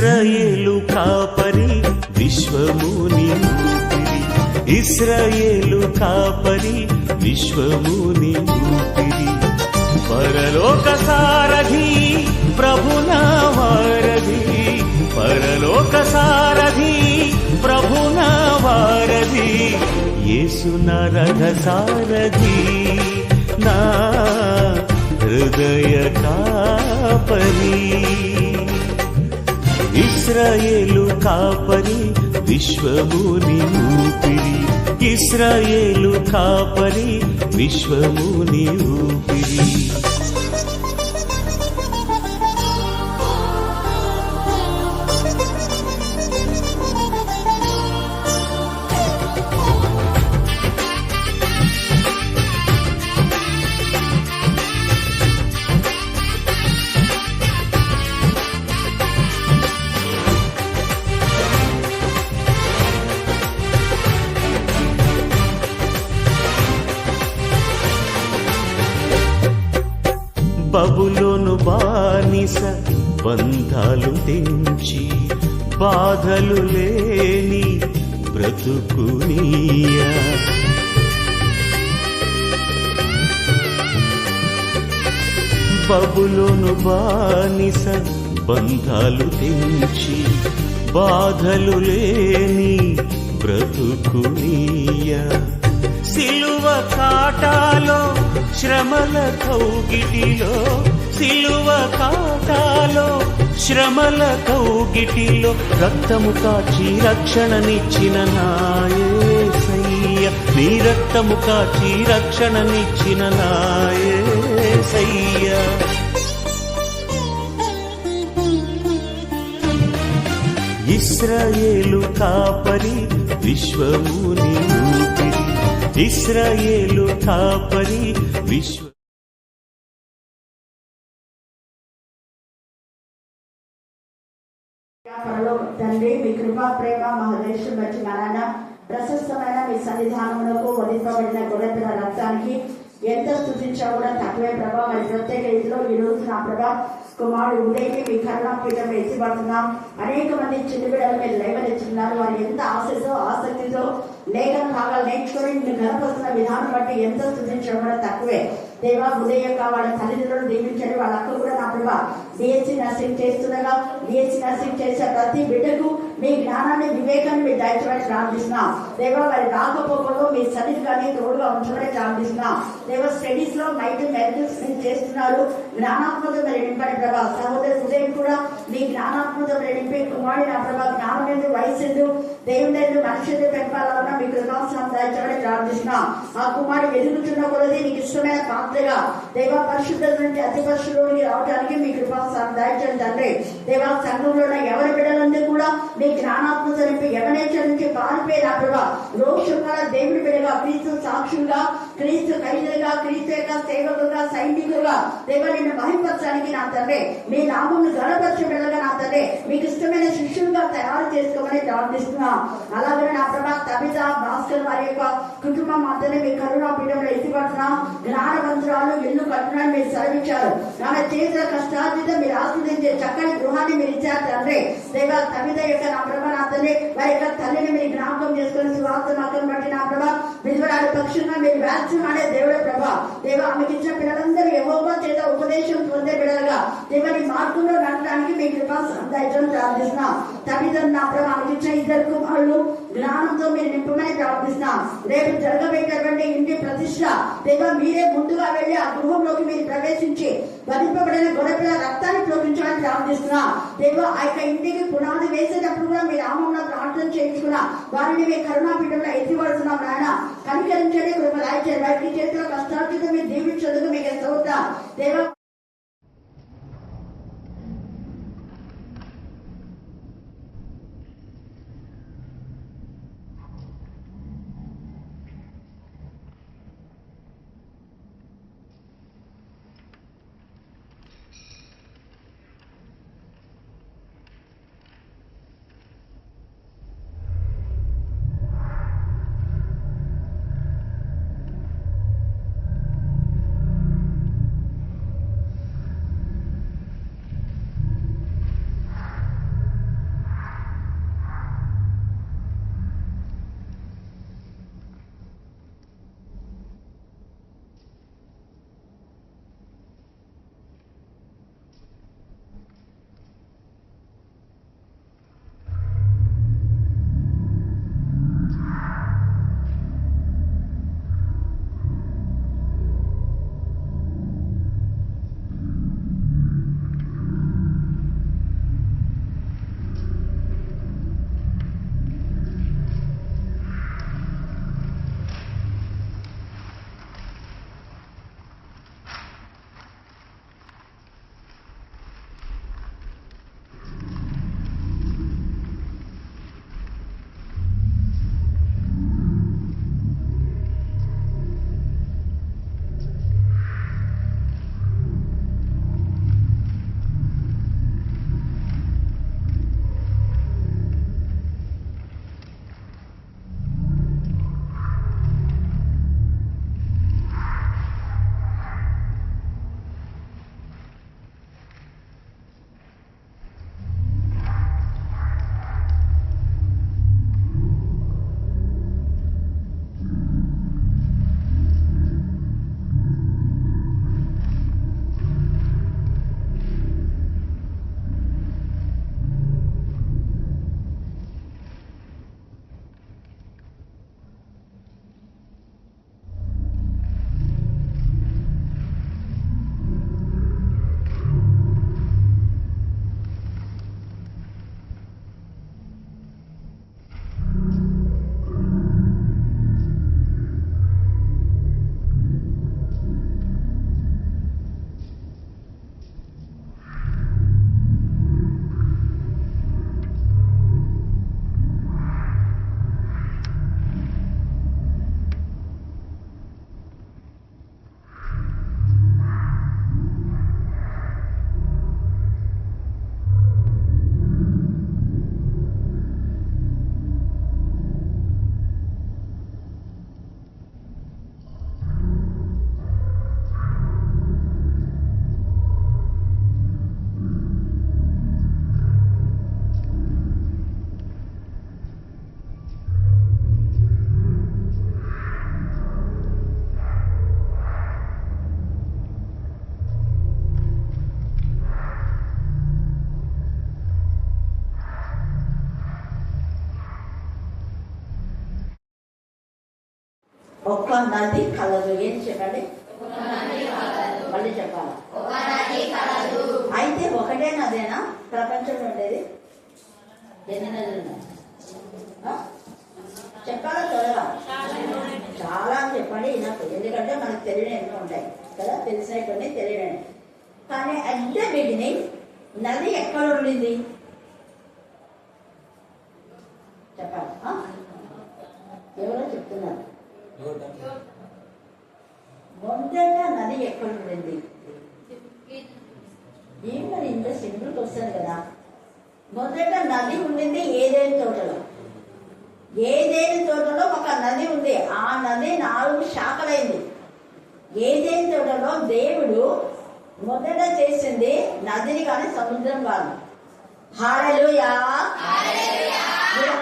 ఇశ్రాయేలు కాపరి విశ్వముని ఊపిరి, ఇశ్రాయేలు కాపరి విశ్వముని ఊపిరి, పరలోక సారథి ప్రభునా వారధి, పరలోక సారథి ప్రభునా వారధి, యేసు నా రథ సారథి నా హృదయ కాపరి. ఇశ్రాయేలు కాపరి విశ్వముని ఊపిరి, ఇశ్రాయేలు కాపరి విశ్వముని ఊపిరి. బబులోను బానిస బంధాలు తెంచి బాధలు లేని బ్రతుకునియా, బబులోను బానిస బంధాలు తెంచి బాధలు లేని బ్రతుకునియా, సిలువ కాటాలో శ్రమల కౌగిటిలో, సిలువ కాటాలో శ్రమల కౌగిటిలో రక్తము కాచి రక్షణనిచ్చిన నా యేసయ్య, నీ రక్తము కాచి రక్షణనిచ్చిన నా యేసయ్య. ఇశ్రాయేలు కాపరి విశ్వముని ఊపిరి, ఇశ్రాయేలు కాపరి విశ్వ. తండ్రి, మీ కృపా ప్రేమ మహదేశం బట్టి నారాయణ ప్రశస్తమైన మీ సన్నిధానములకు వదిలిపబడిన గొర్రెపిల్ల రక్తానికి ఎంత స్తుతించా కూడా తక్కువే ప్రభా. మరి ప్రత్యేక రీతిలో ఈ రోజు నా ప్రభా కుమారుడు ఉదయకి మీ కరుణాపీఠం ఎత్తిపడుతున్నాం. అనేక మంది చిన్న బిడ్డలు మీరు లేవనెత్తున్నారు. వారు ఎంత ఆశతో ఆసక్తితో లేఖన భాగాలు నేర్చుకొని మీరు గణపరుస్తున్న విధానం బట్టి ఎంత స్తుతించడం కూడా తక్కువే. దేవా, ఉదయం వాళ్ళ తల్లిదండ్రులను దీవించండి. వాళ్ళ అక్క కూడా నా ప్రభా డిఎస్సి నర్సింగ్ చేస్తుండగా డిఎస్సి నర్సింగ్ చేసే ప్రతి బిడ్డకు మీ జ్ఞానాన్ని వివేకాన్ని మీరు దయచేయమని ప్రార్థిస్తున్నాం. దేవా, వారి రాకపోకల్లో మీ సన్నిధి కానీ తోడుగా ఉంచమని ప్రార్థిస్తున్నాం. దేవా, స్టడీస్ లో నైట్ మెడికల్స్ చేస్తున్నారు. జ్ఞానాత్మక మీరు నింపండి ప్రభా. సహోదరు ఉదయం కూడా మీ జ్ఞానాత్మక మీరు నింపే కుమారుడి నా ప్రభా జ్ఞానం ఎందుకు వయసు ఎందుకు దేవుని ఎందుకు మనిషి ఎందుకు పెంపాలన్నా మీ కృపాసనం దయచేయమని ప్రార్థిస్తున్నాం. ఆ కుమారుడు ఎదుగుతున్న కొలది మీకు ఇష్టమైన పాత్రగా దేవా పరిశుద్ధత నుండి అతి పరిశుద్ధుడికి రావడానికి మీ కృపాసనం దయచేయండి తండ్రి. దేవా, సంఘంలో ఉన్న ఎవరి బిడ్డలందరూ కూడా మీ జ్ఞానాత్మక నింపి యవనేచ్ఛ నుంచి పారిపోయి నా ప్రభా రోషంగా దేవుడి బిడ్డగా క్రీస్తు సాక్షులుగా క్రీస్తు ఖైదీలుగా క్రీస్తు యొక్క సేవకులుగా సైనికులుగా దేవా నిన్ను మహింపరచడానికి నా తండ్రి మీ నామమును గణపరిచే బిడ్డలుగా నా తండ్రి మీకు ఇష్టమైన శిష్యులుగా తయారు చేసుకోమని ప్రార్థిస్తున్నాం. అలాగే నా ప్రభా తబిత భాస్కర్ వారి యొక్క కుటుంబం మాత్రమే మీ కరుణా పీఠంలో ఎత్తిపడుతున్నాం. జ్ఞానవంతురాలు ఇల్లు కట్టడానికి మీరు సెలవిచ్చారు. ఆమె చేసిన కష్టార్జిత మీరు ఆస్వాదించే చక్కని గృహాన్ని మీరు ఇచ్చారు తండ్రి. దేవా తబిత యొక్క నా ప్రభా నా తండ్రి వారి యొక్క తల్లిని మీరు జ్ఞాపకం చేసుకుని స్వార్థ మక్కను బట్టి నా ప్రభా విధురాడి పక్షంగా మీరు వ్యాఖ్యం ఆడే దేవుడే ప్రభా. దేవా ఆమెకి ఇచ్చిన పిల్లలందరూ యెహోవా చేత ఉపదేశం పొందే బిడ్డలుగా దేవని మార్గంలో నడవడానికి మీ కృపా దయచేయమని ప్రార్థిస్తున్నాం. తల్లిదండ్రులు నా ప్రభా ఆమెకి ఇచ్చిన ఇద్దరు కుమారులు జ్ఞానంతో మీరు నింపమని ప్రార్థిస్తున్నాం. రేపు జరగబోయేటటువంటి ఇంటి ప్రతిష్ట దేవా మీరే ముందుగా వెళ్లి ఆ గృహంలోకి మీరు ప్రవేశించి వధింపబడిన గొర్రెపిల్ల రక్తాన్ని ప్రోగించమని ప్రార్థిస్తున్నాం. దేవా ఆ యొక్క ఇంటికి పునాది వేసేటప్పుడు కూడా మీరు ఆమంలో ప్రార్థన చేయించుకున్నా వారిని మీ కరుణాపీఠంలో ఎత్తిపడుతున్నాం. నాయన కనికరించండి, కృప దయచేయండి. వారికి చేతిలో కష్టార్జితం మీరు దీవించేందుకు మీకు స్తోత్రం దేవా. ఒక్క నది కలదు. ఏం చెప్పండి? మళ్ళీ చెప్పాలా? అయితే ఒకటే నదేనా ప్రపంచంలో ఉండేది? ఎన్ని నదులు ఉన్నాయి? చెప్పాలా? త్వరగా చాలా అని చెప్పండి. నాకు ఎందుకంటే మనకు తెలియని ఎన్నో ఉంటాయి కదా, తెలిసినవి కొన్ని తెలియని. కానీ అట్ ద బిగినింగ్ నది ఎక్కడ ఉండింది చెప్పాలి? ఎవరో చెప్తున్నారు. మొదట నది ఎక్కడ ఉండింది? ఏం మరి ఇంత సింపుల్కి వస్తుంది కదా. మొదట నది ఉండింది ఏదేని తోటలో. ఏదేని తోటలో ఒక నది ఉంది. ఆ నది 4 శాఖలైంది. ఏదేని తోటలో దేవుడు మొదట చేసింది నదిని కానీ సముద్రం కాదు. హల్లెలూయా.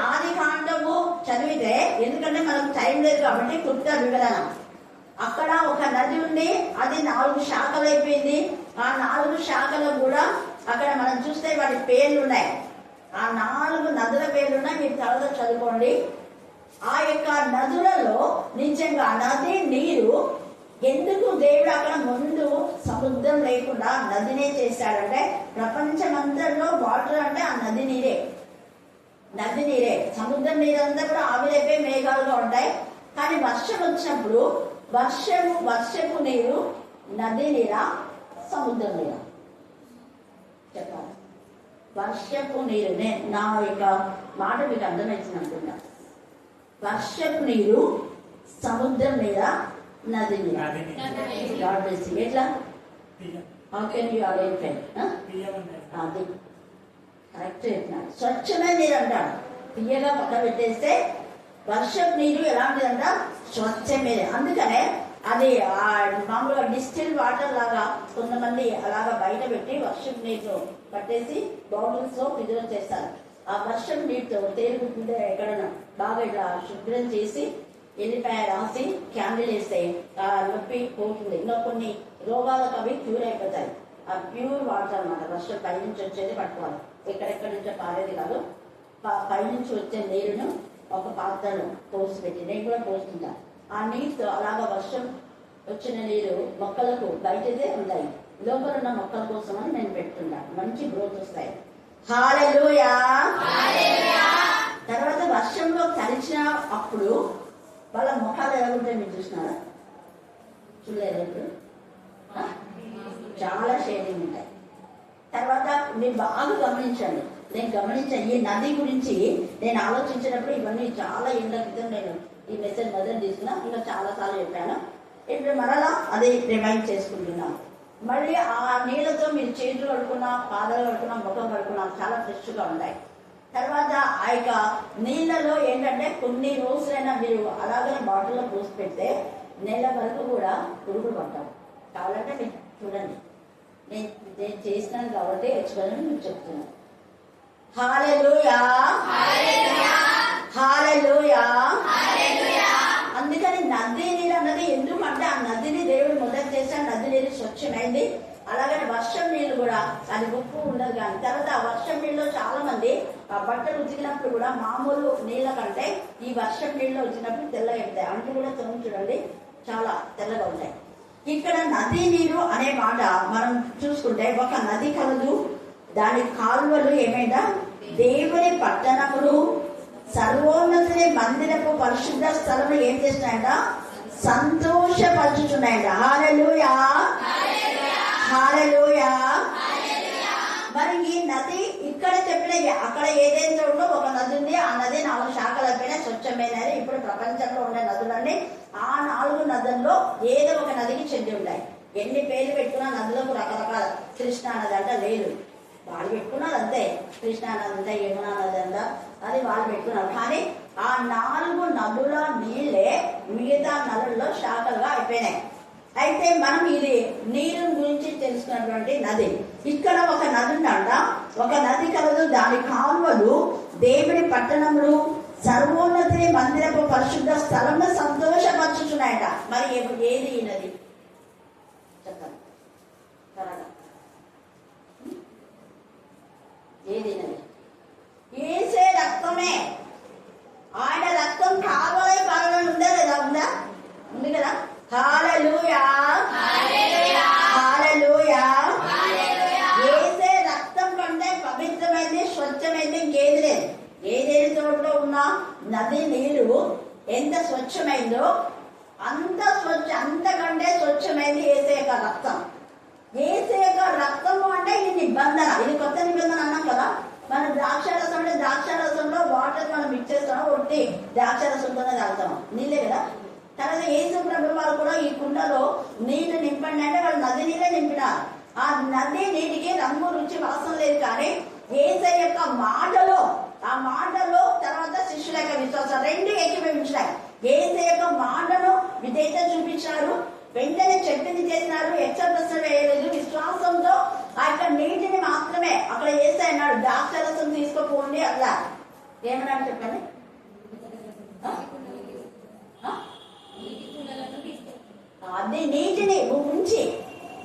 ఆది కాండము చదివితే, ఎందుకంటే మనకు టైం లేదు కాబట్టి క్లుప్త వివరణ. అక్కడ ఒక నది ఉంది, అది 4 శాఖలు అయిపోయింది. ఆ 4 శాఖలు కూడా అక్కడ మనం చూస్తే వాటి పేర్లు ఉన్నాయి. ఆ 4 నదుల పేర్లు ఉన్నాయి, మీరు తర్వాత చదువుకోండి. ఆ యొక్క నదులలో నిజంగా నది నీరు ఎందుకు దేవుడు అక్కడ ముందు సముద్రం లేకుండా నదినే చేశాడంటే, ప్రపంచమంతలో వాటర్ అంటే ఆ నది నీరే. నది నీరే. సముద్రం నీరంతా కూడా ఆవిరైపోయి మేఘాలుగా ఉంటాయి. కానీ వర్షం వచ్చినప్పుడు వర్షపు నీరు నది నీరా సముద్రం నీరా చెప్పాలి? వర్షపు నీరు. నా యొక్క మాట మీకు అర్థమవుతుంది అనుకుంటా. వర్షపు నీరు సముద్రం నీరా నది నీరా? ఎట్లా? How can you identify? అది కరెక్ట్ చెప్పినాడు. స్వచ్ఛమైన నీరు అంటాడు. తీయగా పక్క పెట్టేస్తే వర్షపు నీరు ఎలాంటిదంట? స్వచ్ఛమైన. అందుకనే అది మామూలుగా డిస్టిల్ వాటర్ లాగా కొంతమంది అలాగా బయట పెట్టి వర్షపు నీరు పట్టేసి బాటిల్స్ లో ప్రిజర్వ్ చేస్తారు. ఆ వర్షపు నీటితో తేలుకుంటే ఎక్కడన్నా బాగా ఇట్లా శుభ్రం చేసి ఎల్లిపాయ రాసి క్యాండిల్ వేస్తే ఆ నొప్పి పోతుంది. ఇంకా కొన్ని రోగాలకు అవి క్యూర్ అయిపోతాయి. ఆ ప్యూర్ వాటర్ అన్నమాట. వర్షం పైనుంచి వచ్చేది పట్టుకోవాలి, ఎక్కడెక్కడి నుంచో పారేది కాదు. పైనుంచి వచ్చే నీరును ఒక పాత్రలో పోసి పెట్టి, నేను కూడా పోస్తుంటా. ఆ నీరుతో అలాగా వర్షం వచ్చిన నీరు మొక్కలకు బయటదే ఉంటాయి, లోపల ఉన్న మొక్కల కోసం అని నేను పెట్టుకుంటా. మంచి గ్రోత్ వస్తాయి. హల్లెలూయా. తర్వాత వర్షంలో తడిచిన అప్పుడు వాళ్ళ ముఖాలు ఎలా ఉంటాయి మీరు చూసినారా? చూడలేదు ఎప్పుడు? చాలా షేడింగ్ ఉంటాయి. తర్వాత మీరు బాగా గమనించండి. నేను గమనించాను ఈ నది గురించి నేను ఆలోచించినప్పుడు, ఇవన్నీ చాలా ఏళ్ళ క్రితం నేను ఈ మెసేజ్ మొదలు తీసుకున్నా, ఇంకా చాలా సార్లు చెప్పాను. ఇప్పుడు మరలా అది రిమైండ్ చేసుకుంటున్నాను. మళ్ళీ ఆ నీళ్ళతో మీరు చేతులు కడుకున్నా, పాదాలు కడుకున్నా, ముఖం కడుకున్నా చాలా ఫ్రెష్గా ఉంటాయి. తర్వాత ఆ యొక్క నీళ్ళలో ఏంటంటే కొన్ని రోజులైనా మీరు అలాగనే బాటిల్లో పోసి పెడితే నెల వరకు కూడా పురుగులు పట్టాలి. కావాలంటే మీరు చూడండి, నేను చేసినాను కాబట్టి ఎక్స్ప్లెయిన్ మీకు చెప్తున్నాను. హల్లెలూయా. హల్లెలూయా. అందుకని నది నీరు అన్నది ఎందుకంటే ఆ నదిని దేవుడు మొదలు చేశాడు. నది నీరు స్వచ్ఛమైంది. అలాగనే వర్షం నీళ్ళు కూడా అది ఉప్పు ఉండదు. కానీ తర్వాత ఆ వర్షం నీళ్ళలో చాలా మంది ఆ బట్టలు ఉతికినప్పుడు కూడా మామూలు నీళ్ళ కంటే ఈ వర్షం నీళ్ళు వచ్చినప్పుడు తెల్లగా అవుతాయి. అంటు కూడా తొమ్మిది చూడండి చాలా తెల్లగా ఉంటాయి. ఇక్కడ నది నీరు అనే మాట మనం చూసుకుంటే ఒక నది కలదు, దాని కాలువలు ఏమైనా దేవుని పట్టణములు సర్వోన్నతుని మందిరపు పరిశుద్ధ స్థలము ఏం చేస్తున్నాయంట? సంతోషపరుచుతున్నాయంట. హల్లెలూయా. హల్లెలూయా. మరి ఈ నది ఇక్కడ చెప్పిన అక్కడ ఏదైతే ఉందో ఒక నది ఉంది. ఆ నది 4 శాఖలు అయిపోయినాయి, స్వచ్ఛమైనది. ఇప్పుడు ప్రపంచంలో ఉండే నదులన్నీ ఆ 4 నదుల్లో ఏదో ఒక నదికి చెంది ఉంటాయి. ఎన్ని పేర్లు పెట్టుకున్నా నదులకు రకరకాల. కృష్ణా నది అంట లేదు, వాళ్ళు పెట్టుకున్నారు అంతే. కృష్ణా నది అంతా, యమునా నది అంట, అది వాళ్ళు పెట్టుకున్నారు. కానీ ఆ 4 నదుల నీళ్ళే మిగతా నదుల్లో శాఖలుగా అయిపోయినాయి. అయితే మనం ఇది నీరు గురించి తెలుసుకున్నటువంటి నది. ఇక్కడ ఒక నది ఉందంట, ఒక నది కలదు, దాని కాలువలు దేవుని పట్టణములు సర్వోన్నతిని మందిరపు పరిశుద్ధ స్థలంలో సంతోషపరచుచున్నాయట. మరి ఏది ఈ నది చెప్పండి? ఏది నది? ఏసే రక్తమే. ఆయన రక్తం కావాలి కావాలని ఉందా లేదా? ఉందా? ఉంది కదా. హల్లెలూయా హల్లెలూయా. యేసే రక్తం కంటే పవిత్రమైనది స్వచ్ఛమైనది ఇంకేది లేదు. ఏదేది చోట్ల ఉన్న నది నీరు ఎంత స్వచ్ఛమైందో అంతకంటే స్వచ్ఛమైంది యేసే యొక్క రక్తం. యేసే యొక్క రక్తము అంటే ఇది నిబంధన, ఇది కొత్త నిబంధన అన్నాం కదా. మనం ద్రాక్షారసం అంటే ద్రాక్షారసంలో వాటర్ మనం మిక్స్ చేస్తాము, ఒట్టి ద్రాక్షారసంతోనే తాగుతాము, నీళ్ళే కదా. తర్వాత యేసు ప్రభు వారు కూడా ఈ కుండలో నీళ్లు నింపండి అంటే వాళ్ళు నది నీళ్ళే నింపినారు. ఆ నది నీటికి రంగు రుచి వాసన లేదు, కానీ యేసయ్య యొక్క మాటలో, ఆ మాటలో తర్వాత శిష్యుల యొక్క విశ్వాసం రెండు ఏకీభవించినాయి. యేసయ్య యొక్క మాటను విధేయత చూపించారు, వెంటనే చెట్టుని చేసినారు, హెచ్చరికలు వేయలేదు. విశ్వాసంతో ఆ యొక్క నీటిని మాత్రమే అక్కడ యేసయ్య అన్నాడు, ద్రాక్షరసం తీసుకుపోండి అట్లా. ఏమన్నాడు చెప్పండి? అది నీటిని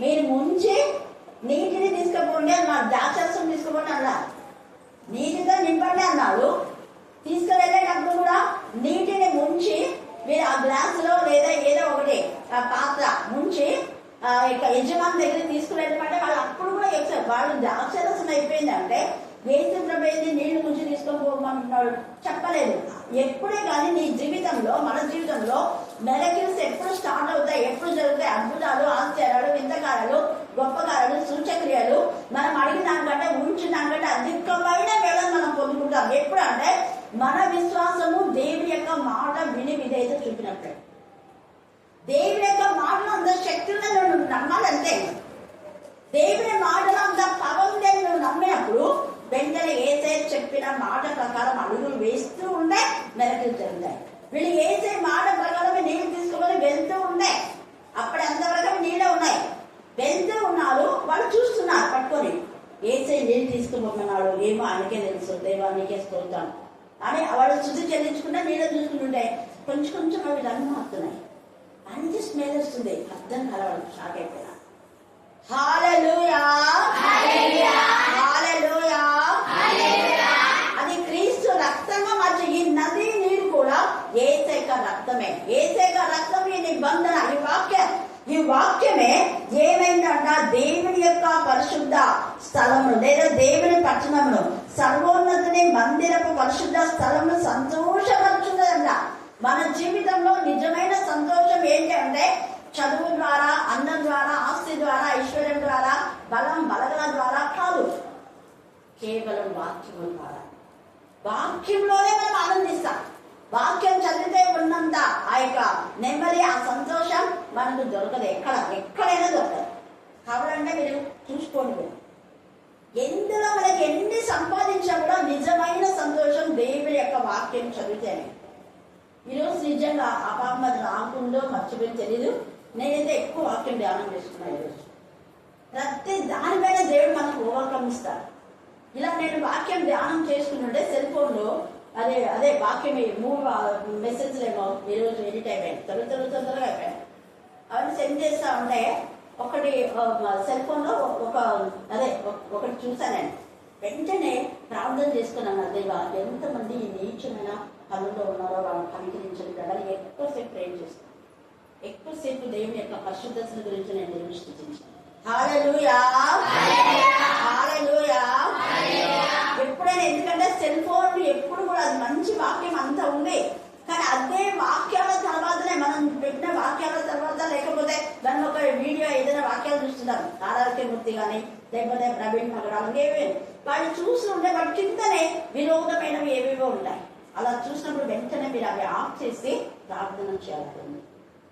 మీరు ముంచి నీటిని తీసుకుపోండి అన్నాడు. ద్రాక్షరసం తీసుకుపోండి అన్నారు, నీటితో నింపండి అన్నాడు. తీసుకువెళ్ళేటప్పుడు కూడా నీటిని ముంచి మీరు ఆ గ్లాసులో లేదా ఏదో ఒకటి ఆ పాత్ర ముంచి ఇక యజమాని దగ్గర తీసుకువెళ్ళమంటే వాళ్ళు అప్పుడు కూడా ఎక్సారు. వాళ్ళు ద్రాక్షరసం అయిపోయిందంటే యేసు ప్రభు నీళ్లు ముంచి తీసుకొని పోమంటున్నాడు చెప్పలేదు. ఎప్పుడే కానీ నీ జీవితంలో, మన జీవితంలో మెరకిల్స్ ఎప్పుడు స్టార్ట్ అవుతాయి, ఎప్పుడు జరుగుతాయి, అద్భుతాలు, ఆశ్చర్యాలు, వింతకారాలు, గొప్ప కార్యాలు, సూచక్రియలు మనం అడిగిన దానికంటే ఉంచిన దానికంటే అధికమైన వేళను మనం పొందుకుంటాం. ఎప్పుడు అంటే మన విశ్వాసము దేవుని యొక్క మాట విని విధేయత చూపినట్లే. దేవుని యొక్క మాటలు అంత శక్తి ఉందని నువ్వు నమ్మాలంటే, దేవుని మాటలు అంత పవర్ ఉందని నువ్వు నమ్మినప్పుడు వెంటనే యేసే చెప్పిన మాట ప్రకారం అడుగులు వేస్తూ ఉండే మెరకులు జరుగుతాయి. వీళ్ళు యేసే మాట ప్రకారం నీళ్ళు తీసుకుని వెళ్తూ ఉండే, అప్పుడు అంతవరకు నీళ్ళే ఉన్నాయి, వెళ్తూ ఉన్నారు. వాళ్ళు చూస్తున్నారు పట్టుకొని, యేసే నీళ్ళు తీసుకుపోమన్నాడు, ఏమో ఆయనకే తెలుసు, దేవానికే స్తోత్రం అని వాళ్ళు శుద్ధి చెల్లించుకుంటే నీళ్ళు చూసుకుంటుంటే కొంచెం కొంచెం అవి రన్ను అవుతున్నాయి. మంచి స్మెల్ వస్తుంది, అర్థం కలవడం, షాక్ అయిపోయినా. హల్లెలూయా హల్లెలూయా. అది క్రీస్తు రక్తంగా మార్చి ఈ నది నీరు కూడా యేసయ్య రక్తమే. యేసయ్య రక్తం ఈ నిబంధన, ఈ వాక్యమే ఏమైందంట, దేవుని యొక్క పరిశుద్ధ స్థలమును లేదా దేవుని పట్టణమును, సర్వోన్నతిని మందిరపు పరిశుద్ధ స్థలమును సంతోషపరుచున్నదంట. మన జీవితంలో నిజమైన సంతోషం ఏంటి అంటే చదువు ద్వారా, అన్నం ద్వారా, ఆస్తి ద్వారా, ఐశ్వర్యం ద్వారా, బలగల ద్వారా కాదు, కేవలం వాక్యం ద్వారా. వాక్యంలోనే మనం ఆనందిస్తాం. వాక్యం చదివితే ఉన్నంత ఆ యొక్క నెమ్మది, ఆ సంతోషం మనకు దొరకదు, ఎక్కడైనా దొరకదు. కావాలంటే మీరు చూసుకోండి, ఎందులో మనకి ఎన్ని సంపాదించా కూడా నిజమైన సంతోషం దేవుని యొక్క వాక్యం చదివితేనే. ఈరోజు నిజంగా ఆ పాపం అది రాకుందో మర్చిపోయి తెలీదు, నేనైతే ఎక్కువ వాక్యం ధ్యానం చేసుకున్నాను. ఈరోజు ప్రతి దానిపైన దేవుడు మనకు ఓవర్కమ్ ఇస్తాడు. ఇలా నేను వాక్యం ధ్యానం చేసుకుంటుంటే సెల్ ఫోన్లో అదే వాక్యం 3 మెసేజ్లు ఏమో ఈరోజు ఎడిట్ అయిపోయాయి, తొందరగా అయిపోయాయి. అవన్నీ సెండ్ చేస్తా ఉంటే ఒకటి సెల్ ఫోన్లో ఒకటి చూసానండి. వెంటనే ప్రార్థన చేసుకున్నాను, దేవా ఎంతమంది ఈ నీచమైన పనుల్లో ఉన్నారో వాళ్ళని కనికరించని ప్రజలు ఎక్కువసేపు ప్రేమ చేస్తాను, ఎక్కువసేపు దేవుని యొక్క పరిశుద్ధతల గురించి నేను దేవుని స్తుతించాను. హల్లెలూయా హల్లెలూయా. ఎప్పుడైనా, ఎందుకంటే సెల్ ఫోన్ ఎప్పుడు కూడా అది మంచి వాక్యం అంతా ఉంది, కానీ అదే వాక్యాల తర్వాతనే మనం పెట్టిన వాక్యాల తర్వాత, లేకపోతే దాన్ని ఒక వీడియో ఏదైనా వాక్యాలు చూస్తున్నారు, ఆరోగ్య మూర్తి కానీ లేకపోతే ప్రవీణ్ మగడాలు ఏవే వాళ్ళు చూస్తుంటే వాటి కిందనే వినోదమైనవి ఏవేవో ఉంటాయి. అలా చూసినప్పుడు వెంటనే మీరు అవి ఆఫ్ చేసి ప్రార్థన చేయాలి.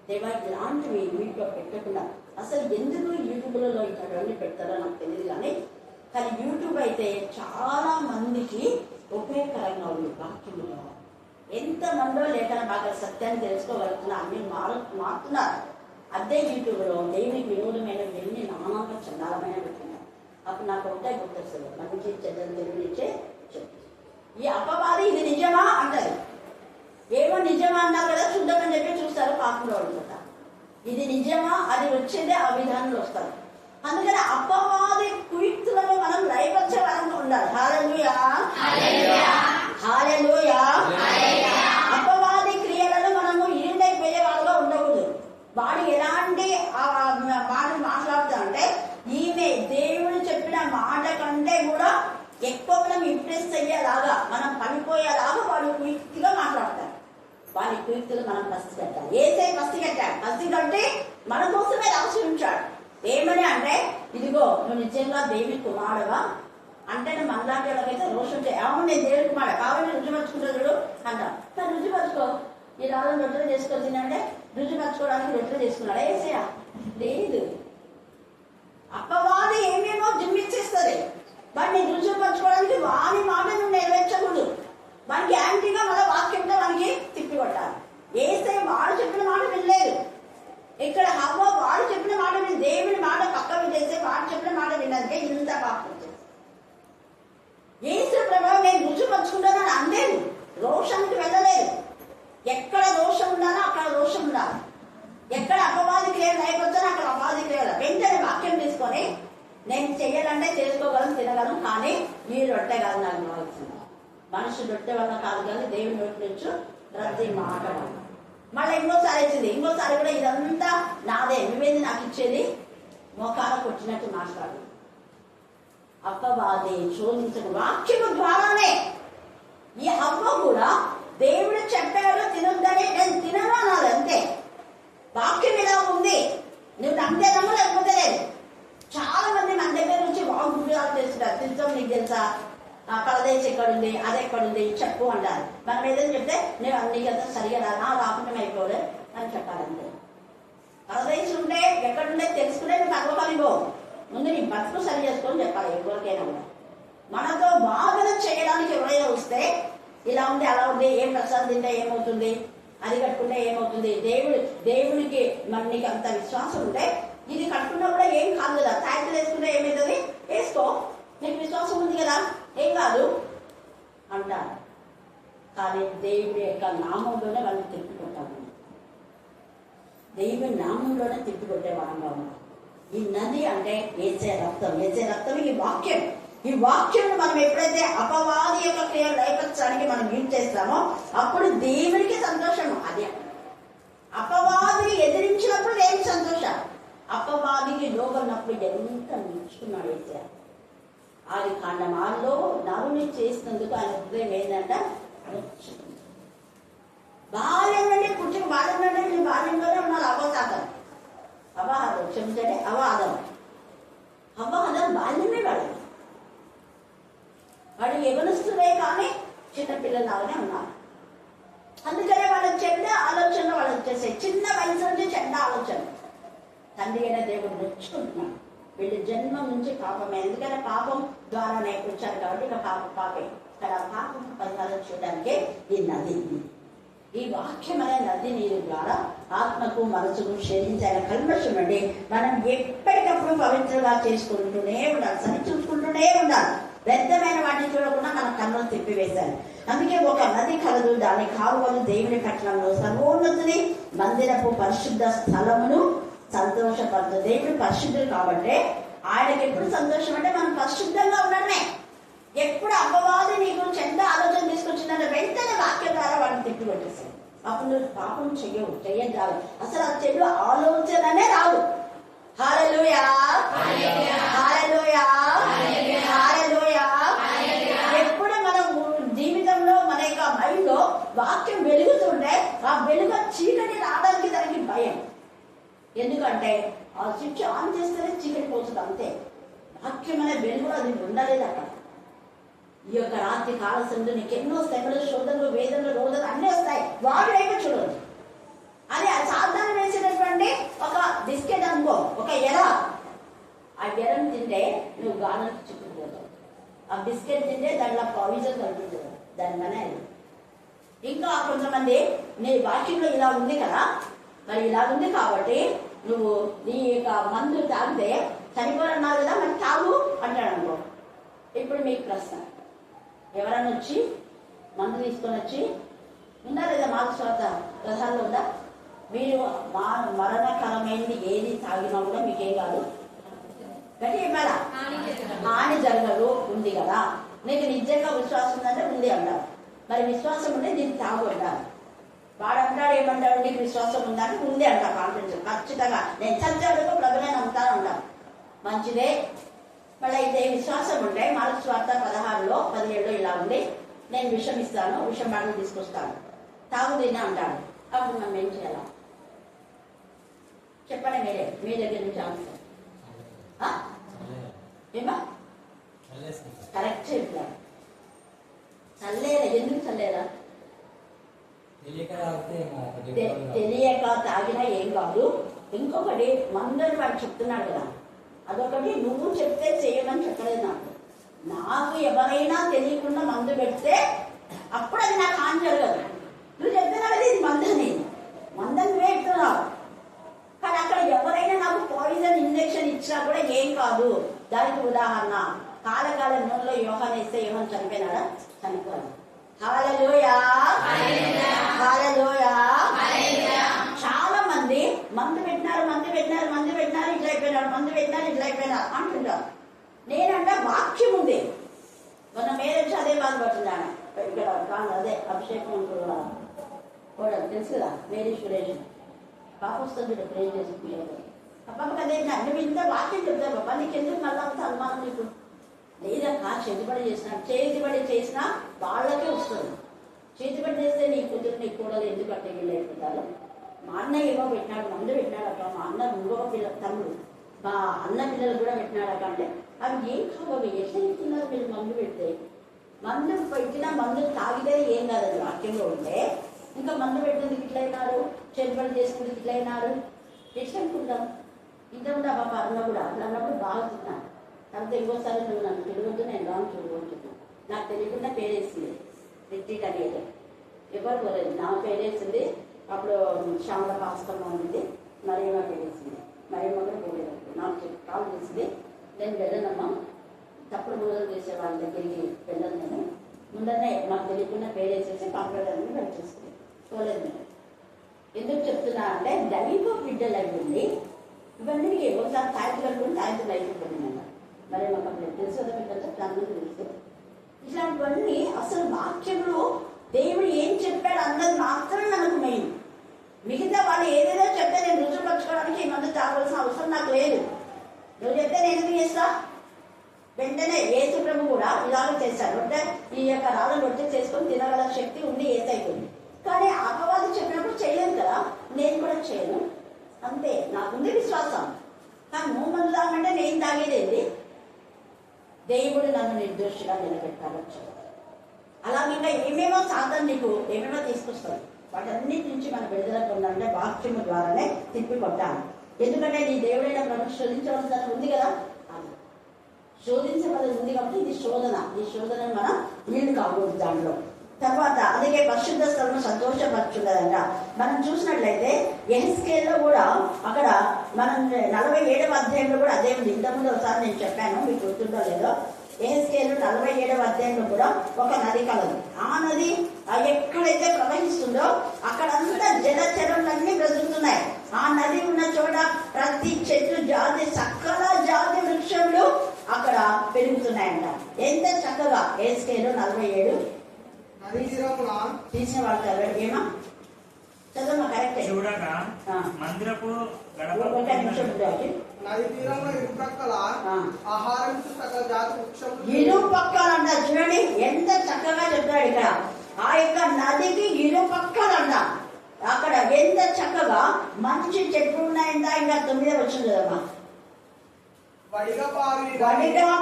దేవా ఇలాంటివి వీటిలో పెట్టకుండా, అసలు ఎందుకు యూట్యూబ్లలో ఇట్లాంటివన్నీ పెడతారో నాకు తెలియదు, కానీ యూట్యూబ్ అయితే చాలా మందికి ఉపయోగకరంగా ఉంది. వాక్యంలో ఎంతమందో లేఖన బాగా సత్యాన్ని తెలుసుకోగలుగుతున్నారు, అన్ని మారుతున్నారు. అదే యూట్యూబ్లో దేవునికి వినోదమైన వెళ్ళి నానాక చండాలమైన పెట్టుకున్నారు. అప్పుడు నాకు ఒకటే గుర్తొస్తుంది, మంచి చెడ్డలు తెలియనిచ్చే చెప్తుంది. ఈ అపవాది ఇది నిజమా అంటారు, ఏమో నిజమా అన్నారు కదా చూద్దామని చెప్పి చూస్తారు, పాపంలో అనుకుంటా ఇది నిజమా, అది వచ్చేదే ఆ విధానంలో వస్తారు. అందుకని అపవాది కుయుక్తులను మనం లయపరిచే వారంగా ఉండాలి. హల్లెలూయా హల్లెలూయా. అపవాది క్రియలను మనము ఈడైపోయే వాళ్ళగా ఉండకూడదు. వాడు ఎలాంటి మాటలు మాట్లాడుతాడంటే ఈమె దేవుడు చెప్పిన మాట కంటే కూడా ఎక్కువ మనం ఇంప్రెస్ అయ్యేలాగా, మనం పనిపోయేలాగా వాడు క్విక్గా మాట్లాడతారు. వాడి క్విక్లు మనం పస్తి కట్టాలి. ఏసై పస్తి కట్టాడు. పస్తి కట్టి మన కోసమే రాసి ఉంచాడు. ఏమని అంటే, ఇదిగో నువ్వు నిజంగా దేవుని కుమారుడువా అంటే మనలాంటి వాళ్ళకైతే రోషం అవును నేను దేవుని కుమారుడు కావాలని రుజుపరుచుకుంటాడు అంటాం. కానీ రుజుపరుచుకో, ఈ రాళ్ళని రొట్టెలు చేసుకొచ్చిందంటే రుజుపరచుకోవడానికి రొట్టెలు చేసుకున్నాడు. ఏసయ్యా లేదు. అప్పవాది ఏమేమో జిమ్మిచ్చేస్తుంది. వాడిని రుజుపరచుకోవడానికి వాడి మాట నువ్వు నెరవేర్చకూడదు. వానికి యాంటీగా మళ్ళీ వాక్యంతో వానికి తిప్పి కొట్టాలి. ఏసై వాడు చెప్పిన మాట వినలేదు. ఇక్కడ హవ్వ వాడు చెప్పిన మాట విని దేవుని మాట పక్క వినేస్తే వాడు చెప్పిన మాట విన్నందుకే ఇంత పాపం. ఏసు ప్రభావం నేను రుజుపరుచుకుంటానని అనలేదు. రోషానికి వెళ్ళలేదు. ఎక్కడ రోషం ఉండాలో అక్కడ రోషం ఉండాలి. ఎక్కడ అపవాది క్రియలు అయిపోతానో అక్కడ అపవాది క్రియలు. వెంటనే వాక్యం తీసుకొని నేను చెయ్యాలంటే చేసుకోగలను, తినగలను, కానీ మీరు రొట్టెగలను నాకు కావాల్సింది. మనిషి రొట్టె వల్ల కాదు కానీ దేవుని నోటి నుంచి ప్రతి మాట వల్ల. మళ్ళీ ఇంకోసారి వచ్చింది. ఇంకోసారి కూడా ఇదంతా నాదే, నువ్వేది నాకు ఇచ్చేది, మోకాల కొట్టినట్టు మాట్లాడు. అపవాది శోధించకు వాక్యము ద్వారానే. ఈ హవ్వ కూడా దేవుడు చెప్పాడు తినొద్దని, నేను తినను అనాలి అంతే. వాక్యం ఇలా ఉంది, నువ్వు నమ్మితే నమ్ము, లేకపోతే లేదు. చాలా మంది మన దగ్గర నుంచి వాగ్దానాలు చేస్తుంటారు. తెలుసా నీకు తెలుసా, పరదేశం ఎక్కడుంది, అది ఎక్కడుంది చెప్పు అంటారు. మనం ఏదైనా చెప్తే నేను నీకంతా సరిగా రాకుండా అయిపోలే అని చెప్పాలంటే. పరదేశం ఉంటే ఎక్కడుండే తెలుసుకుంటే నువ్వు పర్వకాలిపో, ముందు నీ బతుకు సరి చేసుకొని చెప్పాలి ఎవరికైనా కూడా. మనతో బాగా చేయడానికి ఎవరైనా వస్తే ఇలా ఉంది అలా ఉంది, ఏం ప్రసాదం తింటే ఏమవుతుంది, అది కట్టుకుంటే ఏమవుతుంది, దేవునికి మరి నీకు అంత విశ్వాసం ఉంటే ఇది కట్టుకున్నా కూడా ఏం కాదు కదా, తాయితలు వేసుకుంటే ఏమవుతుంది, వేసుకో, నీకు విశ్వాసం ఉంది కదా, ఏం కాదు అంటారు. కానీ దేవుడి యొక్క నామంలోనే వాళ్ళని తిప్పికొట్టాము. దేవుడి నామంలోనే తిప్పికొట్టే వారంగా ఉన్నాం. ఈ నది అంటే ఏసే రక్తం. ఏసే రక్తం ఈ వాక్యం. ఈ వాక్యం మనం ఎప్పుడైతే అపవాది యొక్క క్రియలు లయపరచడానికి మనం యూజ్ చేస్తామో అప్పుడు దేవునికి సంతోషం. అదే అపవాదిని ఎదిరించినప్పుడు ఏం సంతోషం. అపవాదికి లోబడినప్పుడు ఎంత నిలుచుకున్నాడు ఏసే. ఆది కాండం 6లో నరుని చేసినందుకు ఆయన హృదయం ఏంటంట, బాల్యం నుండి పుట్టిన బాల్యం నుండి మీరు బాల్యంలోనే ఉన్నారు. అవ్వతాతం అవాదం క్షమించండి, అవాదం బాల్యమే వాడు యవనస్తులే కానీ చిన్నపిల్లలాగానే ఉన్నారు. అందుకనే వాళ్ళకి చెడ్డ ఆలోచనలు వాళ్ళకి వచ్చేసాయి. చిన్న వయసు నుంచి చెడ్డ ఆలోచన. తండ్రి అయిన దేవుడు నొచ్చుకుంటున్నాడు. వీళ్ళు జన్మం నుంచి పాపమే. ఎందుకంటే పాపం ద్వారా నేర్పించారు కాబట్టి ఇక పాపే. ఇక్కడ పాపం పరిహారం చేయడానికే ఈ నది. ఈ వాక్యం అనే నది నీరు ద్వారా ఆత్మకు మనసుకు క్షేమించిన కల్మషం అండి మనం ఎప్పటికప్పుడు పవిత్రంగా చేసుకుంటూనే ఉండాలి, సరిచూసుకుంటూనే ఉండాలి. వ్యర్థమైన వాటిని చూడకుండా మన కన్నులు తిప్పివేశారు. అందుకే ఒక నది కలదు, దాని కాలువలు దేవుని పట్టణంలో సర్వోన్నతిని మందిరపు పరిశుద్ధ స్థలమును సంతోషపడుతుంది. దేవుడు పరిశుద్ధుడు కాబట్టి ఆయనకి ఎప్పుడు సంతోషం అంటే మనం పరిశుద్ధంగా ఉండడమే. ఎప్పుడు అపవాది నీకు చెడ్డ ఆలోచన తీసుకొచ్చిందంటే వెంటనే వాక్యం ద్వారా వాడిని తిప్పికొట్టేస్తాడు. అప్పుడు నువ్వు పాపం చెయ్యదు. అసలు ఆ చెడు ఆలోచననే రాదు. హల్లెలూయా, హల్లెలూయా, హల్లెలూయా. ఎప్పుడు మనం జీవితంలో మన యొక్క మైండ్ లో వాక్యం వెలుగుతుంటే ఆ వెలుగు చీకటి రావడానికి దానికి భయం. ఎందుకంటే ఆ స్విచ్ ఆన్ చేస్తేనే చీకటి పోతుంది అంతే. వాక్యం అనే వెలుగు అది ఉండలేదు అక్కడ. ఈ యొక్క రాత్రి కాలశంలో నీకు ఎన్నో శ్రమలు, శోధనలు, వేదనలు, రోదనలు అన్నీ వస్తాయి. వాటి వైపు చూడదు. అది సాధారణ వేసినటువంటి ఒక బిస్కెట్ అనుకో, ఒక ఎర. ఆ ఎరను తింటే నువ్వు గాలికి చిక్కుకుపోతావు. ఆ బిస్కెట్ తింటే దాంట్లో పాయిజన్ కలుగుతుంది. దానివల్ల ఇంకా కొంతమంది నీ వాక్యంలో ఇలా ఉంది కదా, మరి ఇలా ఉంది కాబట్టి నువ్వు నీ యొక్క మందు తాగితే చనిపోరన్నారు కదా, మరి తాగు అంటాడు అనుకో. ఇప్పుడు మీకు ప్రశ్న, ఎవరన్నా వచ్చి మందు తీసుకొని వచ్చి ఉందా లేదా మాతృశ్వాత ప్రధానంలో ఉందా, మీరు మరణకరమైనది ఏది తాగినా కూడా మీకేం కాదు గట్టి చెప్పాలా, హాని జరగదు ఉంది కదా, నీకు నిజంగా విశ్వాసం ఉందంటే ఉంది అంటారు. మరి విశ్వాసం ఉంటే దీన్ని తాగు అంటారు. వాడు అంటాడు ఏమంటాడు, నీకు విశ్వాసం ఉందంటే ఉంది అంట కాన్ఫిడెన్స్. ఖచ్చితంగా నేను చచ్చేవరకు ప్రభునే నమ్ముతాను ఉంటాను. మంచిదే. మళ్ళీ అయితే విశ్వాసం ఉంటే మార్కు సువార్త 16లో 17లో ఇలా ఉంది, నేను విషం ఇస్తాను, విషం బాగా తీసుకొస్తాను, తాగుదీనా అంటాడు. అప్పుడు మనం ఏం చేయాలా చెప్పండి, మీరే మీ దగ్గర నుంచి ఆన్సర్. ఏమా కరెక్ట్ చెప్పారు. చల్లేరా? ఎందుకు చల్లేరా? తెలియక తాగినా ఏం కాదు. ఇంకొకటి మందని వాడు చెప్తున్నాడు కదా, అదొకటి. నువ్వు చెప్తే చేయమని చెప్పలేదు నాకు. నాకు ఎవరైనా తెలియకుండా మందు పెడితే అప్పుడు అది నాకు హాని జరగదు. నువ్వు చెప్తున్నావు ఇది మందని, మందని నువ్వే చెప్తున్నావు. కానీ అక్కడ ఎవరైనా నాకు పాయిజన్ ఇంజెక్షన్ ఇచ్చినా కూడా ఏం కాదు. దానికి ఉదాహరణ కాలకాలం నూనెలో యోహాను వేస్తే యోహాను చనిపోయినాడా? చనిపోయాడు. హల్లెలూయా, హల్లెలూయా. చాలా మంది మందు పెట్టినారు ఇట్లా అయిపోయినారు, మందు పెట్టినారు ఇట్లా అయిపోయినారు అంటుంటారు. నేనంటే వాక్యం ఉంది. మన మేరేజ్ అదే బాధపడుతున్నాను ఇక్కడ కాదు, అదే అభిషేకం కూడా తెలుసు కదా, మేరీ సురేష్ పాప వస్తుంది ప్రేర్ చేసి అప్పటికి అదే నువ్వు ఇంత వాక్యం చెప్తావు పాప, నీకు ఎందుకు మళ్ళీ అంత అనుమానం? నీకు లేదక్క చేతిబడి చేసినా, చేతిబడి చేసినా వాళ్ళకే వస్తుంది. చేతిబడి చేస్తే నీ కూతురు నీ కూడలు ఎందుకు అట్టే వెళ్ళిపోతారు? మా అన్న ఏమో పెట్టినాడు, మందు పెట్టినాడక్క, మా అన్న ఇంకొక పిల్ల తమ్ముడు మా అన్న పిల్లలు కూడా పెట్టినాడక్క అంటే అవి ఏం కావాలి, ఎట్లా ఇస్తున్నారు మీరు? మందు పెడితే మందు పెట్టినా మందు తాగితే ఏం కాదండి వాక్యంలో ఉంటే. ఇంకా మందు పెట్టినందుకు ఇట్లా అయినారు, చేతిబడి చేసినందుకు ఇట్లా అయినారు ఎట్లా అనుకుంటాం? ఇంత ఉందా పాప అన్న కూడా అన్నప్పుడు బాగా తిన్నాను. తర్వాత ఇంకోసారి నువ్వు నన్ను తెలియవద్దు, నేను రాను చూడవచ్చు. నాకు తెలియకుండా పేరేసింది రిట్రీట్ అనేది, ఎవరు పోలేదు. నా పేరేసింది అప్పుడు శ్యామల పాస్తమ్మ ఉంది, మరియమ్మ పేరేసింది. మరియమ్మ కూడా పోలేదు. నాకు కాల్ చేసింది, నేను వెళ్ళనమ్మా, తప్పుడు మొదలు చేసే వాళ్ళ దగ్గరికి వెళ్ళను, నేను ముందరనే నాకు తెలియకుండా పేరేసేసి పంపడానికి వెళ్ళేసింది. పోలేదు నేను. ఎందుకు చెప్తున్నా అంటే దైవ బిడ్డలు అయ్యింది ఇవన్నీ. ఒకసారి తాయితు కట్టుకుని తాయితులు అయిపోతున్నాను. మరి మాకు అప్పుడు తెలుసు కదా బిడ్డలు, దాని తెలుసు. ఇట్లాంటివన్నీ అసలు వాక్యంలో దేవుడు ఏం చెప్పాడు అన్నది మాత్రమే మనకు మెయిన్. మిగతా వాళ్ళు ఏదేదో చెప్తే నేను రుజువుపరచుకోవడానికి ఈ మందు తాగవలసిన అవసరం నాకు లేదు. నువ్వు చెప్తే నేను ఎందుకు చేస్తా? వెంటనే యేసు ప్రభు కూడా ఇలాగ చేశాడు. అంటే ఈ యొక్క రాళ్ళను రొట్టె చేసుకొని తినగల శక్తి ఉంది యేసు అయిపోయింది. కానీ అపవాది చెప్పినప్పుడు చేయలేదు కదా, నేను కూడా చేయను అంతే. నాకుంది విశ్వాసం. కానీ నువ్వు మందు తాగమంటే నేను తాగేదేంటి? దేవుడు నన్ను నిర్దోషిగా నిలబెట్టాలొచ్చు. అలాగే ఇంకా ఏమేమో సాధన నీకు ఏమేమో తీసుకొస్తాడు. వాటన్నిటి నుంచి మనం విడుదల పొందాలంటే వాక్యము ద్వారానే తిప్పి కొట్టాలి. ఎందుకంటే నీ దేవుడైన ప్రభు శోధించవలసిన ఉంది కదా, శోధించవలసి ఉంది కాబట్టి ఇది శోధన. ఈ శోధన మనం వీలు కాకూడదు దాంట్లో. తర్వాత అందుకే పరిశుద్ధ స్థలం సంతోషపరుచున్నదంట. మనం చూసినట్లయితే యెహెజ్కేలులో కూడా అక్కడ మనం 47వ అధ్యాయంలో కూడా అదే ఉంది. ఇంతకుముందు ఒకసారి నేను చెప్పాను, మీకు గుర్తుందో లేదో. యెహెజ్కేలు 47వ అధ్యాయంలో కూడా ఒక నది కలదు. ఆ నది ఎక్కడైతే ప్రవహిస్తుందో అక్కడంతా జలచరులన్నీ బ్రతుకుతున్నాయి. ఆ నది ఉన్న చోట ప్రతి చెట్టు జాతి సకల జాతి వృక్షములు అక్కడ పెరుగుతున్నాయంట. ఎంత చక్కగా యెహెజ్కేలు 47 తీసిన వాళ్ళు చదవండి. ఏమా చదవమ్మా, కరెక్ట్. చూడగా మందిరపు ఒక నిమిషం ఇరు పక్కలంట. చూడండి ఎంత చక్కగా చెప్తాడు ఇక్కడ. ఆ యొక్క నదికి ఇరు పక్కలంట. అక్కడ ఎంత చక్కగా మంచి చెట్లు ఉన్నాయంట. ఇంకా 9 వచ్చింది కదమ్మా, వడిగా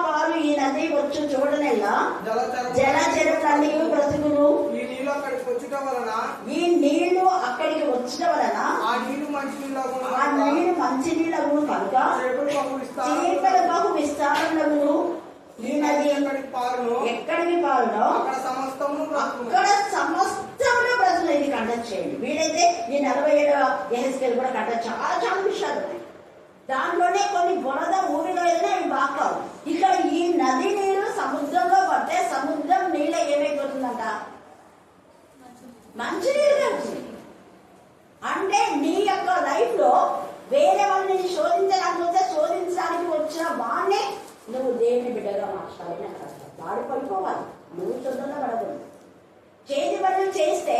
పాలు ఈ నది వచ్చు చూడనెల్లా జలచరులన్నీ బ్రతుకును. ఈ నీళ్లు అక్కడికి వచ్చిన వలన ఆ నీళ్లు మంచి నీళ్ళగును కనుక చేపల బహు విస్తారములను. ఈ నది ఎక్కడికి పారునో అక్కడ సమస్తమును బ్రతుకులు. ఇది కండక్ట్ చేయండి. వీడైతే ఈ 47వ యెహెజ్కేలు కూడా కండక్ట్ చాలా చాలా విషయాలు ఉన్నాయి. దాంట్లోనే కొన్ని బురద ఊరిలో వెళ్ళినా అవి బాకావు. ఇక్కడ ఈ నది నీరు సముద్రంలో పడితే సముద్రం నీళ్ళ ఏమైపోతుందంట? మంచి నీరు కలిసి. అంటే నీ యొక్క లైఫ్ లో వేరే వాళ్ళని శోధించడానికి శోధించడానికి వచ్చిన వాడిని నువ్వు దేవుని బిడ్డగా మార్చాలని అంటారు. వాడు పడిపోవాలి, నువ్వు చొందలో పడకూడదు. చేతి పనులు చేస్తే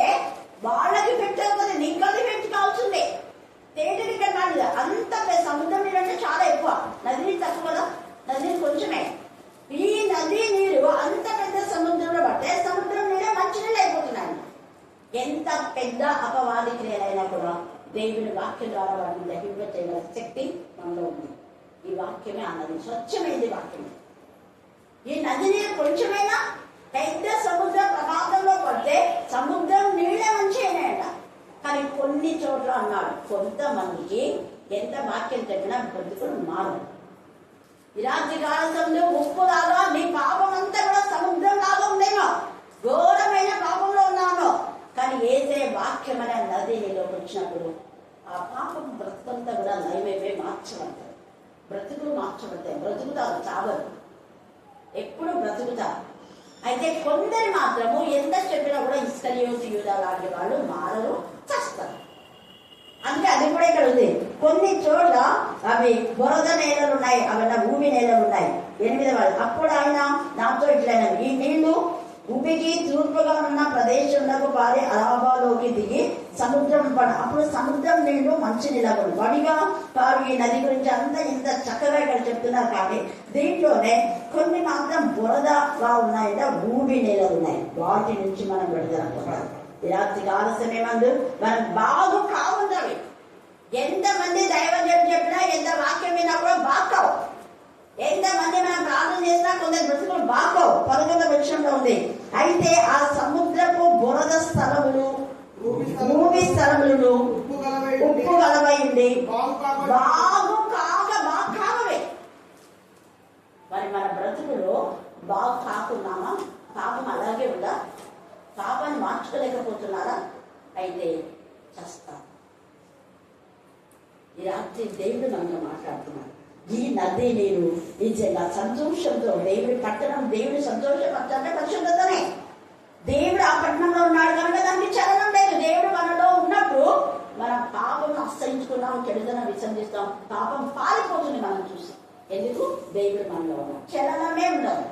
వాళ్ళకి పెట్టకపోతే నీకు అది పెట్టుకోవాల్సిందే. తేటని కన్నాడు దేవుని వాక్యం ద్వారా వాటిని దహింప చేయగల శక్తి మనలో ఉంది. ఈ వాక్యమే ఆ నది, స్వచ్ఛమైనది వాక్యమే. ఈ నది నీరు కొంచెమైనా పెద్ద సముద్ర ప్రపాతంలో పడితే సముద్రం నీళ్ళే మంచిగానేట. కానీ కొన్ని చోట్ల అన్నాడు, కొంతమందికి ఎంత వాక్యం చెప్పినా బ్రతుకులు మారు. ఇలాంటి కాలంలో ఉప్పులాగా నీ పాపం అంతా కూడా సముద్రం లాగా ఉందేమో, ఘోరమైన పాపంలో ఉన్నాను. కానీ ఏదే వాక్యం అనే నది నీలోకి వచ్చినప్పుడు ఆ పాపం బ్రతుకంతా కూడా నయమైపోయి మార్చబడతాయి. బ్రతుకులు మార్చబడతాయి. బ్రతుకుతారు, చావరు, ఎప్పుడు బ్రతుకుతారు. అయితే కొందరు మాత్రము ఎంత చెప్పినా కూడా ఇస్కరియోతు యూదా లాంటి వాళ్ళు మారరు, చేస్తారు. అంటే అది కూడా ఇక్కడ ఉంది. కొన్ని చోట్ల అవి బురద నేలలు ఉన్నాయి, అవన్నీ భూమి నేలలు ఉన్నాయి. 8వ అప్పుడు ఆయన నాతో ఇట్లయినా, ఈ నీళ్లు భూమికి తూర్పుగా ఉన్న ప్రదేశంలో పారి అలహాబాద్లోకి దిగి సముద్రం అప్పుడు సముద్రం నీళ్లు మంచి నిలబడు వడిగా పారు. ఈ నది గురించి అంతా ఇంత చక్కగా ఇక్కడ చెప్తున్నారు. కానీ దీంట్లోనే కొన్ని మాత్రం బురదగా ఉన్నాయంటే భూమి నేలలు ఉన్నాయి. వాటి నుంచి మనం విడుదల పొందాలి. రాత్రికి ఆలస్యమేమందు మనం బాగు కావున్నవి. ఎంతమంది దైవజనులు చెప్పినా, ఎంత వాక్యం విన్నా కూడా బాకావు. ఎంతమంది మనం ప్రార్థన చేసినా కొందరు బ్రతుకులు బాకావు. 11వ వచనంలో ఉంది, అయితే ఆ సముద్రపు బురద స్థలములు భూమి స్థలములను ఉప్పు గలవై ఉండి బాగు కాగవే. మరి మన బ్రతుకులు బాగు కాకున్నామా? పాపం అలాగే ఉందా? పాపాన్ని మార్చుకోలేకపోతున్నారా? అయితే చస్తా. ఈ రాత్రి దేవుడు మనతో మాట్లాడుతున్నాడు. ఈ నది నీరు నిజంగా సంతోషంతో దేవుడి పట్టణం, దేవుడి సంతోషపరచాలంటే పరిశుద్ధతనే. దేవుడు ఆ పట్టణంలో ఉన్నాడు కనుక దానికి చలనం లేదు. దేవుడు మనలో ఉన్నప్పుడు మనం పాపం అసహించుకున్నాం, చెడుదనం విసర్జిస్తాం, పాపం పారిపోతుంది మనం చూసి. ఎందుకు? దేవుడు మనలో ఉన్నాడు, చలనమే ఉండదు.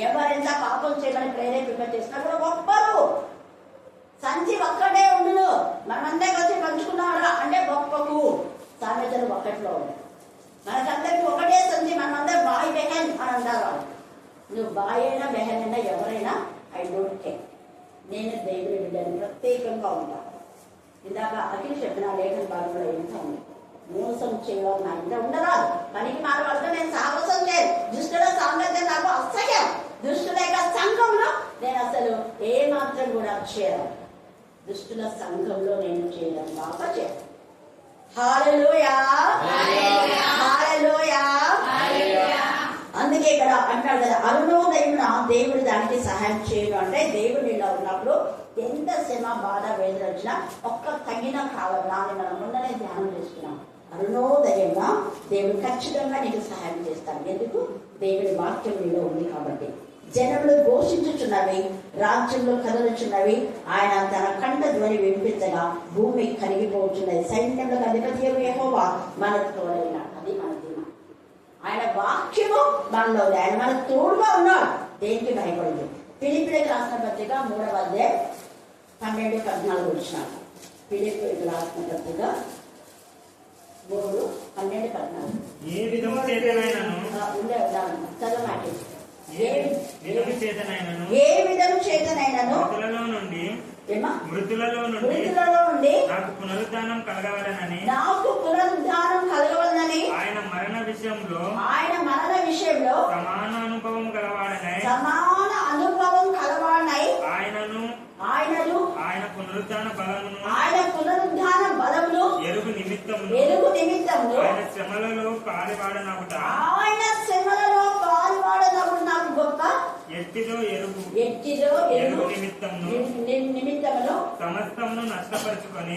ఎవరెంత పాపం చేయమని ప్రేరేపింప చేసినా కూడా గొప్పరు. సంచి ఒక్కటే ఉండు, మనమంతా కలిసి పంచుకున్నారా అంటే గొప్పకు. సామెతలు ఒక్కట్లో ఉన్నాయి. మనకందరికి ఒకటే సంచి, మనమందరం బాయ్ బెహన్ అని అంటారు. నువ్వు బాయ్ అయినా బెహన్ అయినా ఎవరైనా ఐ డోంట్ కేర్. నేను దేవుడి బిడ్డని ప్రత్యేకంగా ఉంటాను. ఇందాక అఖిల్ చెప్పిన లేఖన భాగంలో ఎంత ఉంది. మోసం చేయడం నా ఇంట్లో ఉండరాదు. పనికి మన వల్ల నేను సాహసం చేయను. దుష్టుల సాంగత్యం నాకు అసహ్యం. దుష్టుల యొక్క సంఘంలో నేను అసలు ఏ మాత్రం కూడా చేయను. దుష్టుల సంఘంలో నేను చేయడం బాగా చేయను. హల్లెలూయా, హల్లెలూయా. అందుకే ఇక్కడ అంటాడు కదా, అరుణోదయమున దేవుడు దానికి సహాయం చేయడం. అంటే దేవుడు ఇలా ఉన్నప్పుడు ఎంత శ్రమ, బాధ, వేదన వచ్చినా ఒక్క తగిన కాలం నాని మనం ముందనే ధ్యానం చేస్తున్నాం. అరుణోదయంగా దేవుడు ఖచ్చితంగా నీకు సహాయం చేస్తాడు. ఎందుకు? దేవుడి వాక్యం నీలో ఉంది కాబట్టి. జనములు ఘోషించుచున్నవి, రాజ్యంలో కదలుచున్నవి. ఆయన తన కంఠ ధ్వని వినిపించగా భూమి కరిగిపోతున్నది. సైన్యములకు అధిపతి యెహోవా మనకు తోడైనాడు. అది మన ధీమా. ఆయన వాక్యము మనలో ఉంది. ఆయన మనకు తోడుగా ఉన్నాడు. దేనికి భయపడదు. ఫిలిప్పీలకు రాసిన పత్రిక 3వ అధ్యాయం 12-14 వచ్చినాడు. ఫిలిప్పీలకు రాసిన పత్రిక 3:12-14. ఏ విధము చేతనైనను చదవమాటి. ఏ విధము చేతనైనను మృతులలో నుండి నాకు పునరుద్ధానం కలగవలనని ఆయన మరణ విషయంలో సమాన అనుభవం కలవాడనై ఆయనను ఆయన పునరుద్ధాన బలమును ఎరుగు నిమిత్తమును ఆయన శ్రమలలో పాలువాడనగుట నాకు గొప్ప ఎట్టిదో ఎరుగు నిమిత్తమును సమస్తమును నష్టపరుచుకొని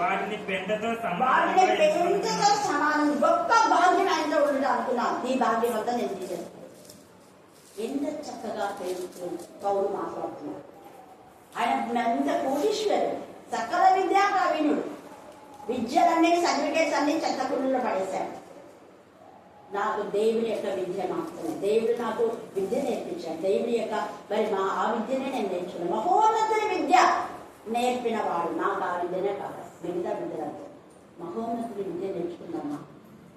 వాటిని పెంటతో సమానం గొప్ప భాగ్యం ఆయనతో ఉండడం అనుకున్నాను. ఈ భాగ్యం అంతా నేను తీసేస్తాను. ఎంత చక్కగా పౌరులు మాట్లాడుతున్నాడు. ఆయన ఎంత కోటీశ్వరుడు, సకల విద్యా ప్రావీణుడు. విద్యలన్నీ, సర్టిఫికేట్స్ అన్ని చెత్తకుండలో పడేశాడు. నాకు దేవుని యొక్క విద్య మాత్రమే. దేవుడు నాకు విద్య నేర్పించాడు. దేవుని యొక్క ఆ విద్యనే నేను నేర్చుకున్నాను. మహోన్నతుని విద్య నేర్పిన వాడు. నాకు ఆ విద్యనే కాదు, మిగతా విద్యలతో మహోన్నతుని విద్య నేర్చుకుందామా?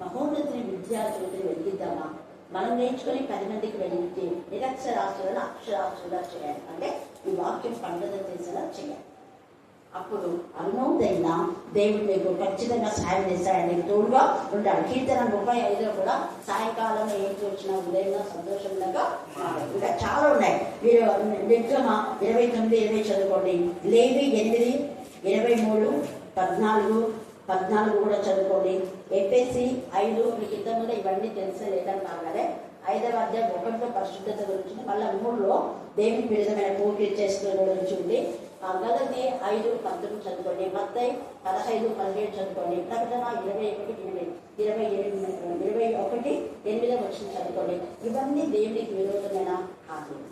మహోన్నతుని విద్యార్థులతో వెలిగిద్దామా? మనం నేర్చుకుని 10 మందికి వెలిగితే నిరక్షరాస్యులను అక్షరాస్యులుగా చేయాలి. అంటే ఈ వాక్యం పండుగ చేసేలా చేయాలి. అప్పుడు అరుణోదైన దేవుడు మీకు ఖచ్చితంగా సాయం చేస్తాడు, నీకు తోడుగా ఉంటాడు. కీర్తన 35లో కూడా సాయంకాలం ఏం చూసినా ఉదయం సంతోషంగా ఇంకా చాలా ఉన్నాయి. మీరు నిర్గమ 29-20 చదువుకోండి. లేవి 8-23, 14 కూడా చదువుకోండి. ఎఫెసీ 5 మీకు ఇంతకుముందు ఇవన్నీ తెలిసే లేదని కాగానే 5వ అధ్యాయం 1లో పరిశుద్ధత గురించి, మళ్ళీ 3లో దేవుని విధమైన పూర్తి చేసుకునే గురించి ఉంది. గలతీ 5:10 చదువుకోండి. మత్తయి 15-17 చదువుకోండి. ప్రకటన 21:8 చదువుకోండి. ఇవన్నీ దేవునికి విరోధమైన ఆజ్ఞలు,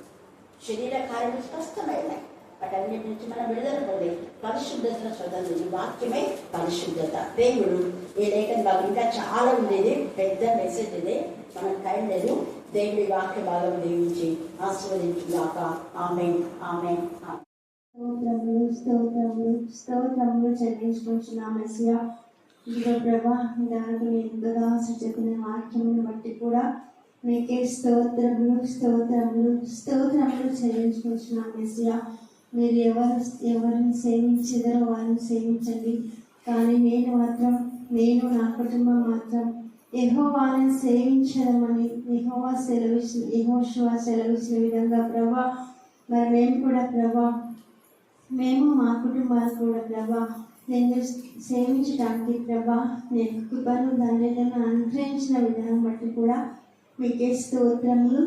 శరీర కార్యము స్పష్టమైనవి. వాటన్నిటి నుంచి మనం విడుదల పొంది పరిశుద్ధతను స్వతంత్రం. వాక్యమే పరిశుద్ధత. దేవుడు ఈ లేఖన భాగం ఇంకా చాలా ఉండేది, పెద్ద మెసేజ్ ఇది, మనకు టైం లేదు. దేవుడి వాక్య భాగం దీవించి ఆశీర్వదించుగాక. ఆమేన్, ఆమేన్. స్తోత్రములు చెల్లించుకుంటున్నాం మెస్సియా. ఇదిగో ప్రభా, దానికి ఎంతగా చెప్పిన వాక్యమును బట్టి కూడా మీకే స్తోత్రములు చెల్లించుకుంటున్నాం మెస్సియా. మీరు ఎవరిని సేవించదో వారిని సేవించండి, కానీ నేను నా కుటుంబం మాత్రం యెహోవాను సేవించడమని యెహోషువ సెలవిచ్చిన విధంగా ప్రభా, మరి మేము కూడా ప్రభా, మేము మా కుటుంబాలు కూడా ప్రభా నేను సేవించడానికి ప్రభా నేను కృపను ధన్యతను అనుగ్రహించిన విధానం బట్టి కూడా మీకే స్తోత్రములు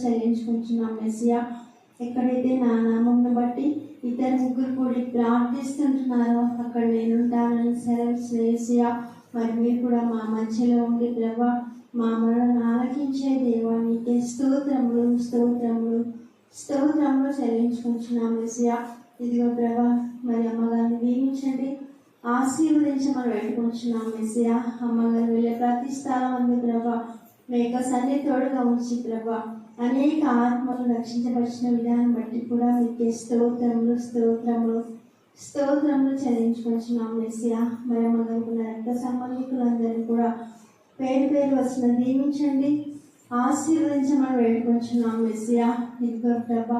చెల్లించుకుంటున్నాం మెస్సియా. ఎక్కడైతే నా నామంను బట్టి 2-3 కూడి ప్రార్థిస్తుంటున్నారో అక్కడ నేను ఉంటానని సెలవిచ్చిన యేసయ్యా. మరి మీరు కూడా మా మధ్యలో ఉండి ప్రభా మా మనల్ని ఆలకించే దేవా, నీకే స్తోత్రములు చెల్లించుకుంటున్నాం యేసయ్యా. ఇదిగో ప్రభా, మరి అమ్మగారిని దీవించండి, ఆశీర్వదించమని పెట్టుకుంటున్నాం యేసయ్యా. అమ్మగారు వెళ్ళే ప్రతి స్థలం అందు ప్రభా మీ యొక్క సన్ని తోడుగా ఉంచి ప్రభా అనేక ఆత్మలు రక్షించబడిన విధానం బట్టి కూడా మీకే స్తోత్రములు చెల్లించుకుంటున్నాం యేసయ్యా. మరి అమ్మగారికి ఉన్న రక్త సంబంధికులందరినీ కూడా పేరు వచ్చిన దీవించండి, ఆశీర్వదించమని వేడుకుంటున్నాం యేసయ్యా. ఇదిగో ప్రభా,